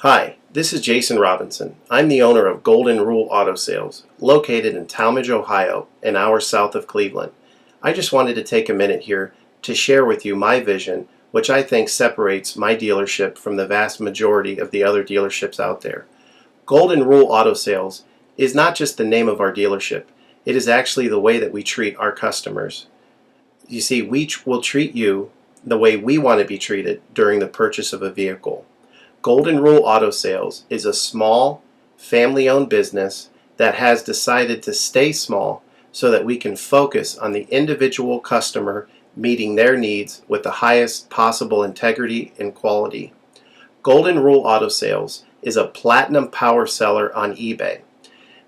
Hi, this is Jason Robinson. I'm the owner of Golden Rule Auto Sales, located in Tallmadge, Ohio, an hour south of Cleveland. I just wanted to take a minute here to share with you my vision, which I think separates my dealership from the vast majority of the other dealerships out there. Golden Rule Auto Sales is not just the name of our dealership, it is actually the way that we treat our customers. You see, we will treat you the way we want to be treated during the purchase of a vehicle. Golden Rule Auto Sales is a small, family-owned business that has decided to stay small so that we can focus on the individual customer meeting their needs with the highest possible integrity and quality. Golden Rule Auto Sales is a platinum power seller on eBay.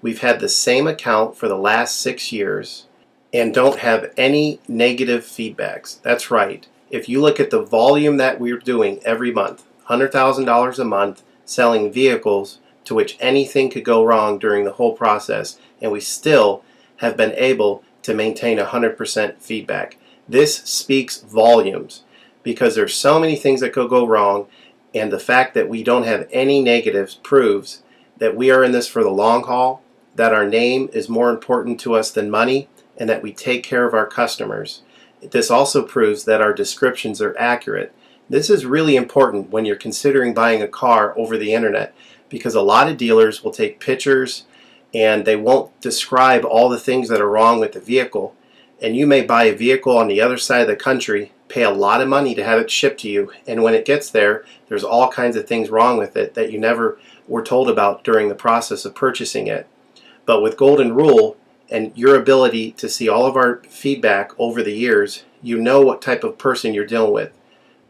We've had the same account for the last 6 years and don't have any negative feedbacks. That's right. If you look at the volume that we're doing every month, $100,000 a month selling vehicles to which anything could go wrong during the whole process, and we still have been able to maintain 100% feedback. This speaks volumes because there's so many things that could go wrong, and the fact that we don't have any negatives proves that we are in this for the long haul, that our name is more important to us than money, and that we take care of our customers. This also proves that our descriptions are accurate. This is really important when you're considering buying a car over the internet, because a lot of dealers will take pictures and they won't describe all the things that are wrong with the vehicle. And you may buy a vehicle on the other side of the country, pay a lot of money to have it shipped to you, and when it gets there, there's all kinds of things wrong with it that you never were told about during the process of purchasing it. But with Golden Rule and your ability to see all of our feedback over the years, you know what type of person you're dealing with.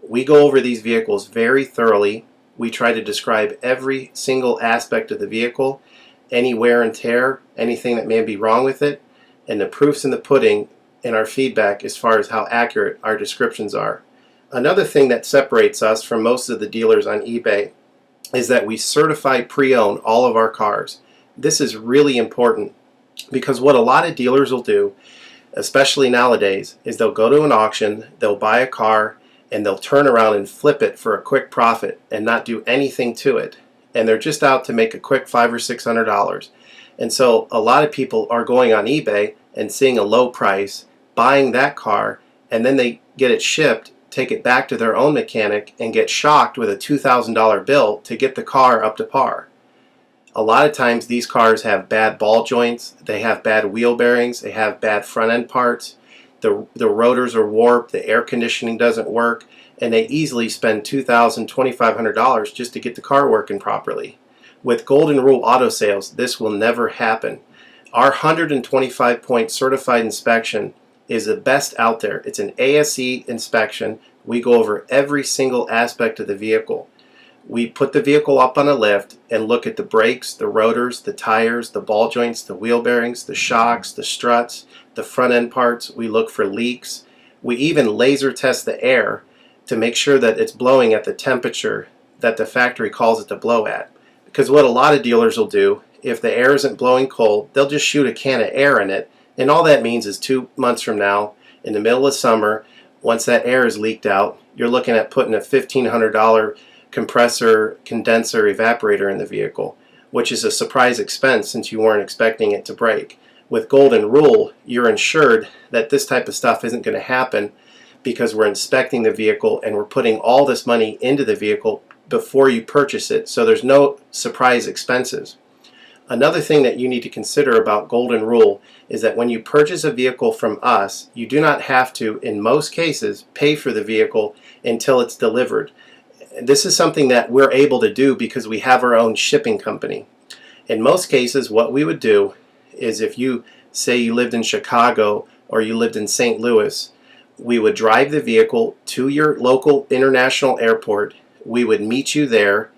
We go over these vehicles very thoroughly. We try to describe every single aspect of the vehicle, any wear and tear, anything that may be wrong with it, and the proof's in the pudding in our feedback as far as how accurate our descriptions are. Another thing that separates us from most of the dealers on eBay is that we certify pre-owned all of our cars. This is really important because what a lot of dealers will do, especially nowadays, is they'll go to an auction, they'll buy a car, and they'll turn around and flip it for a quick profit and not do anything to it. And they're just out to make a quick $500 or $600. And so a lot of people are going on eBay and seeing a low price, buying that car, and then they get it shipped, take it back to their own mechanic, and get shocked with a $2,000 bill to get the car up to par. A lot of times these cars have bad ball joints, they have bad wheel bearings, they have bad front end parts. The rotors are warped, the air conditioning doesn't work, and they easily spend $2,000, $2,500 just to get the car working properly. With Golden Rule Auto Sales, this will never happen. Our 125-point certified inspection is the best out there. It's an ASE inspection. We go over every single aspect of the vehicle. We put the vehicle up on a lift and look at the brakes, the rotors, the tires, the ball joints, the wheel bearings, the shocks, the struts, the front end parts. We look for leaks. We even laser test the air to make sure that it's blowing at the temperature that the factory calls it to blow at. Because what a lot of dealers will do, if the air isn't blowing cold, they'll just shoot a can of air in it, and all that means is 2 months from now, in the middle of summer, once that air is leaked out, you're looking at putting a $1,500 compressor, condenser, evaporator in the vehicle, which is a surprise expense since you weren't expecting it to break. With Golden Rule, you're insured that this type of stuff isn't going to happen because we're inspecting the vehicle and we're putting all this money into the vehicle before you purchase it, so there's no surprise expenses. Another thing that you need to consider about Golden Rule is that when you purchase a vehicle from us, you do not have to, in most cases, pay for the vehicle until it's delivered. This is something that we're able to do because we have our own shipping company. In most cases, what we would do is if you say you lived in Chicago or you lived in St. Louis, we would drive the vehicle to your local international airport. We would meet you there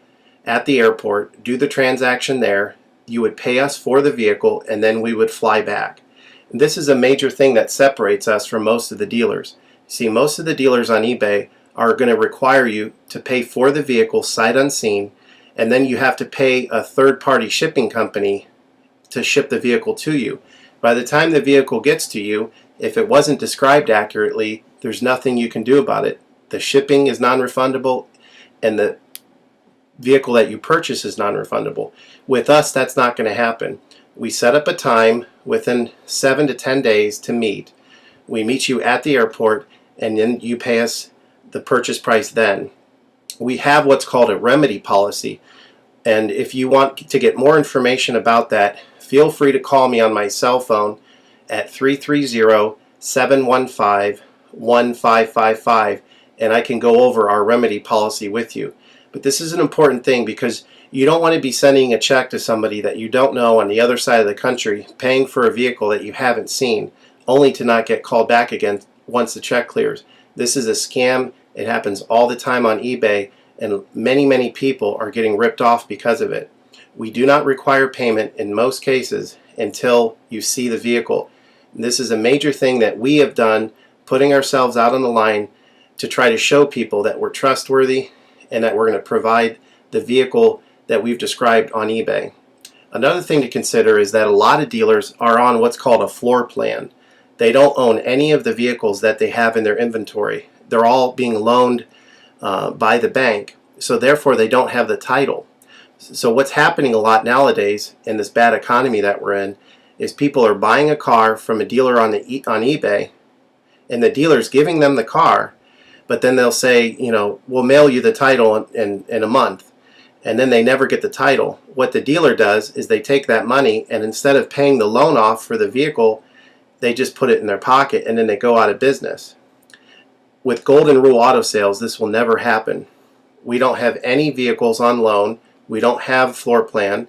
at the airport, do the transaction there. You would pay us for the vehicle, and then we would fly back. And this is a major thing that separates us from most of the dealers. See, most of the dealers on eBay are going to require you to pay for the vehicle sight unseen, and then you have to pay a third-party shipping company to ship the vehicle to you. By the time the vehicle gets to you, if it wasn't described accurately, there's nothing you can do about it. The shipping is non-refundable, and the vehicle that you purchase is non-refundable. With us, that's not going to happen. We set up a time within 7 to 10 days to meet. We meet you at the airport, and then you pay us the purchase price then. We have what's called a remedy policy, and if you want to get more information about that, feel free to call me on my cell phone at 330-715-1555, and I can go over our remedy policy with you. But this is an important thing because you don't want to be sending a check to somebody that you don't know on the other side of the country, paying for a vehicle that you haven't seen, only to not get called back again once the check clears. This is a scam. It happens all the time on eBay, and many people are getting ripped off because of it. We do not require payment in most cases until you see the vehicle. This is a major thing that we have done, putting ourselves out on the line to try to show people that we're trustworthy and that we're going to provide the vehicle that we've described on eBay. Another thing to consider is that a lot of dealers are on what's called a floor plan. They don't own any of the vehicles that they have in their inventory. They're all being loaned by the bank, so therefore they don't have the title. So what's happening a lot nowadays in this bad economy that we're in is people are buying a car from a dealer on eBay, and the dealer's giving them the car, but then they'll say, you know, we'll mail you the title in a month, and then they never get the title. What the dealer does is they take that money, and instead of paying the loan off for the vehicle, they just put it in their pocket, and then they go out of business. With Golden Rule Auto Sales, this will never happen. We don't have any vehicles on loan. We don't have floor plan.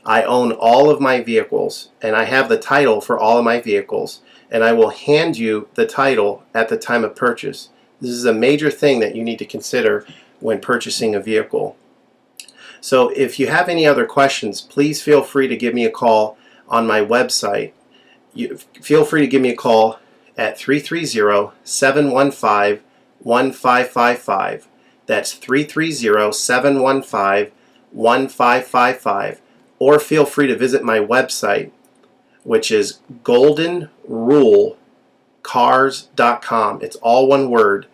I own all of my vehicles, and I have the title for all of my vehicles, and I will hand you the title at the time of purchase. This is a major thing that you need to consider when purchasing a vehicle. So if you have any other questions, please feel free to give me a call on my website. Feel free to give me a call at 330-715-1555. That's 330-715-1555. Or feel free to visit my website, which is goldenrulecars.com. It's all one word,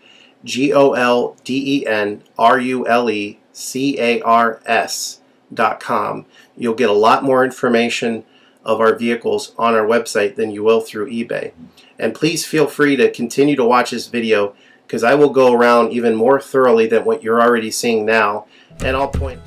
goldenrulecars.com. You'll get a lot more information of our vehicles on our website than you will through eBay. And please feel free to continue to watch this video, because I will go around even more thoroughly than what you're already seeing now, and I'll point.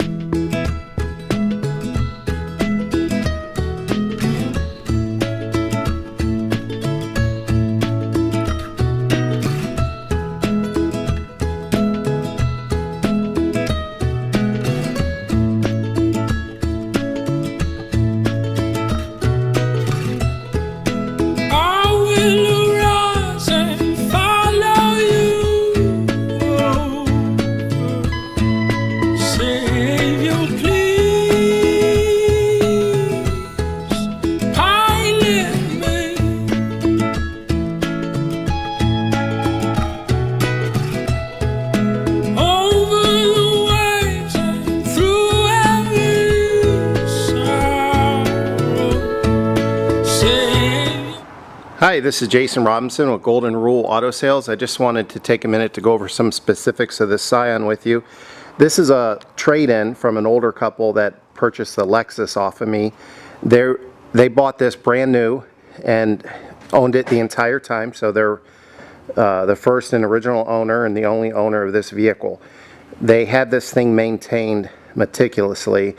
Hi, this is Jason Robinson with Golden Rule Auto Sales. I just wanted to take a minute to go over some specifics of this Scion with you. This is a trade-in from an older couple that purchased the Lexus off of me. They bought this brand new and owned it the entire time, so they're the first and original owner and the only owner of this vehicle. They had this thing maintained meticulously.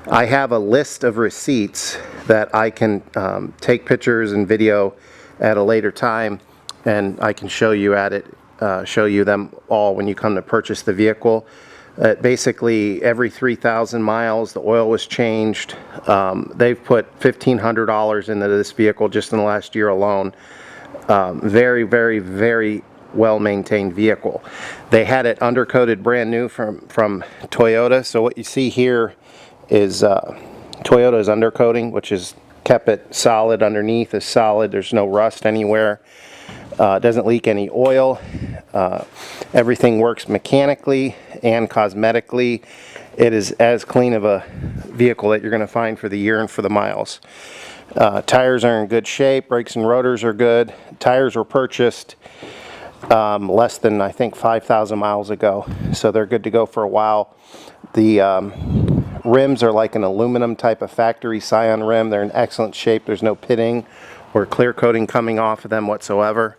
I have a list of receipts that I can take pictures and video at a later time, and I can show you them all when you come to purchase the vehicle. Basically, every 3,000 miles, the oil was changed. They've put $1,500 into this vehicle just in the last year alone. Very well maintained vehicle. They had it undercoated brand new from Toyota. So what you see here is Toyota's undercoating, which is kept it solid. Underneath is solid. There's no rust anywhere. Doesn't leak any oil. Everything works mechanically and cosmetically. It is as clean of a vehicle that you're going to find for the year and for the miles. Tires are in good shape. Brakes and rotors are good. Tires were purchased less than, I think, 5,000 miles ago, so they're good to go for a while. The rims are like an aluminum type of factory Scion rim. They're in excellent shape. There's no pitting or clear coating coming off of them whatsoever.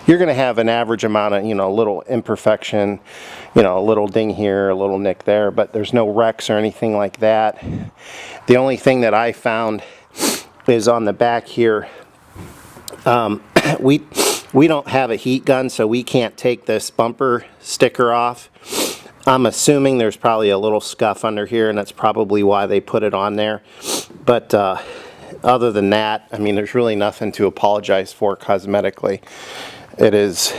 You're going to have an average amount of, a little imperfection, a little ding here, a little nick there, but there's no wrecks or anything like that. The only thing that I found is on the back here. We don't have a heat gun, so we can't take this bumper sticker off. I'm assuming there's probably a little scuff under here, and that's probably why they put it on there. But other than that, I mean, there's really nothing to apologize for cosmetically. It is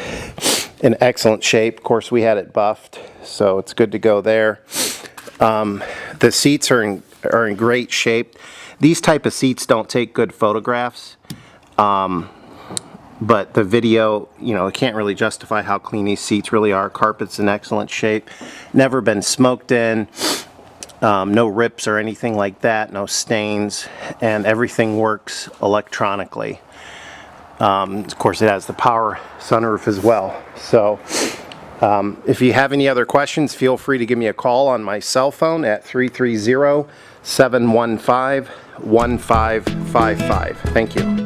in excellent shape. Of course, we had it buffed, so it's good to go there. The seats are in great shape. These type of seats don't take good photographs, but the video, it can't really justify how clean these seats really are. Carpet's in excellent shape. Never been smoked in. No rips or anything like that. No stains. And everything works electronically. Of course, it has the power sunroof as well. So if you have any other questions, feel free to give me a call on my cell phone at 330-715-1555. Thank you.